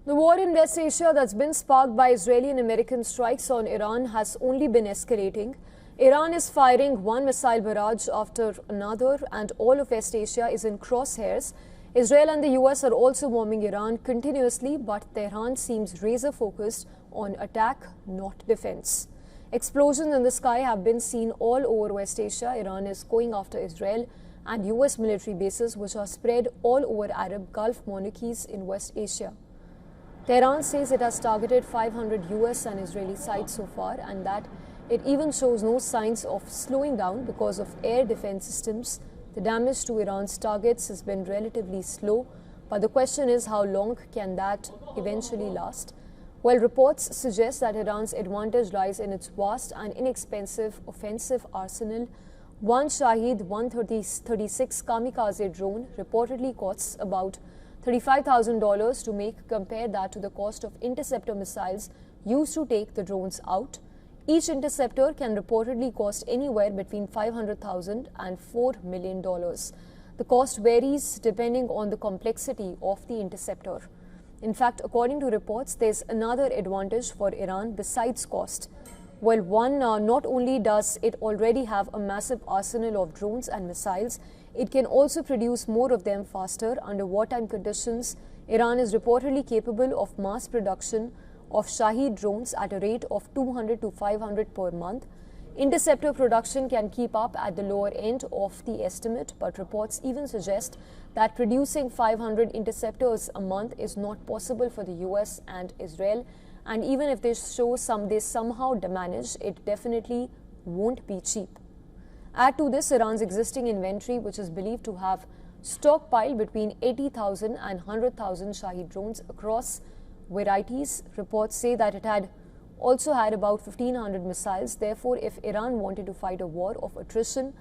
The war in West Asia that's been sparked by Israeli and American strikes on Iran has only been escalating. Iran is firing one missile barrage after another, and all of West Asia is in crosshairs. Israel and the US are also bombing Iran continuously, but Tehran seems razor-focused on attack, not defense. Explosions in the sky have been seen all over West Asia. Iran is going after Israel and US military bases, which are spread all over Arab Gulf monarchies in West Asia. Tehran says it has targeted 500 US and Israeli sites so far, and that it even shows no signs of slowing down because of air defense systems. The damage to Iran's targets has been relatively slow, but the question is how long can that eventually last? While reports suggest that Iran's advantage lies in its vast and inexpensive offensive arsenal, one Shahed 136 kamikaze drone reportedly costs about $35,000 to make. Compare that to the cost of interceptor missiles used to take the drones out. Each interceptor can reportedly cost anywhere between $500,000 and $4 million. The cost varies depending on the complexity of the interceptor. In fact, according to reports, there's another advantage for Iran besides cost. Well, not only does it already have a massive arsenal of drones and missiles, it can also produce more of them faster. Under wartime conditions, Iran is reportedly capable of mass production of Shahed drones at a rate of 200 to 500 per month. Interceptor production can keep up at the lower end of the estimate, but reports even suggest that producing 500 interceptors a month is not possible for the US and Israel. And even if they somehow manage, it definitely won't be cheap. Add to this Iran's existing inventory, which is believed to have stockpiled between 80,000 and 100,000 Shahed drones across varieties. Reports say that it had also had about 1,500 missiles. Therefore, if Iran wanted to fight a war of attrition,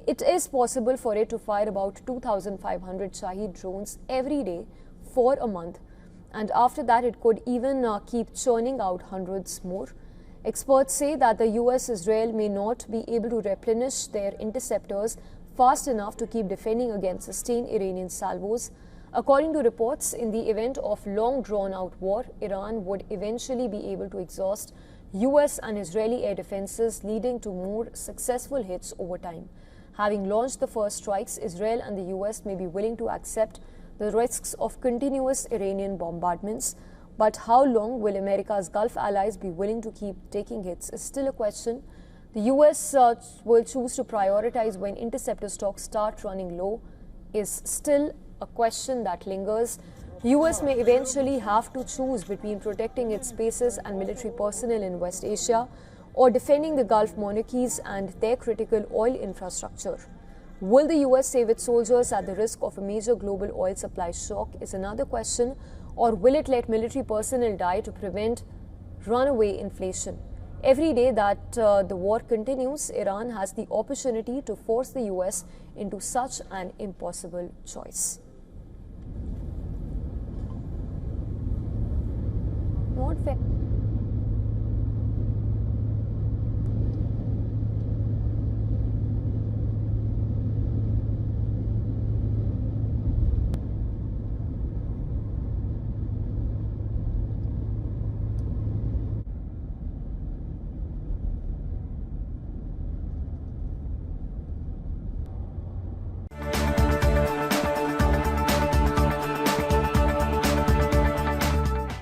it is possible for it to fire about 2,500 Shahed drones every day for a month. And after that, it could even keep churning out hundreds more. Experts say that the US-Israel may not be able to replenish their interceptors fast enough to keep defending against sustained Iranian salvos. According to reports, in the event of long drawn-out war, Iran would eventually be able to exhaust US and Israeli air defenses, leading to more successful hits over time. Having launched the first strikes, Israel and the US may be willing to accept the risks of continuous Iranian bombardments. But how long will America's Gulf allies be willing to keep taking hits is still a question. The US will choose to prioritize when interceptor stocks start running low is still a question that lingers. US may eventually have to choose between protecting its bases and military personnel in West Asia or defending the Gulf monarchies and their critical oil infrastructure. Will the US save its soldiers at the risk of a major global oil supply shock is another question, or will it let military personnel die to prevent runaway inflation? Every day that the war continues, Iran has the opportunity to force the US into such an impossible choice. Not fair.